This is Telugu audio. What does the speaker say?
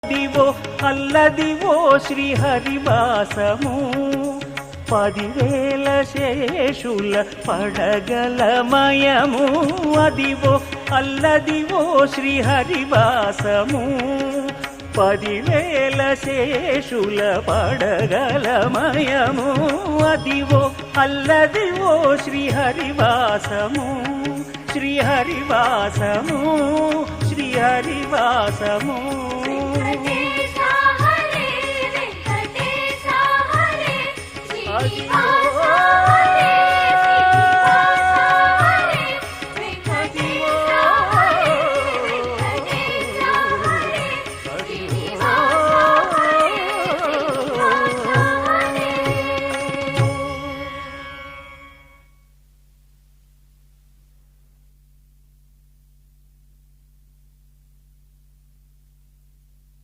దివో అల్లదివో శ్రీహరివాసము 10,000 శేషుల పడగలమయము అదివో అల్లదివో శ్రీహరివాసము 10,000 శేషుల పడగలమయము అదివో అల్లదివో శ్రీహరివాసము శ్రీహరివాసము శ్రీహరివాసము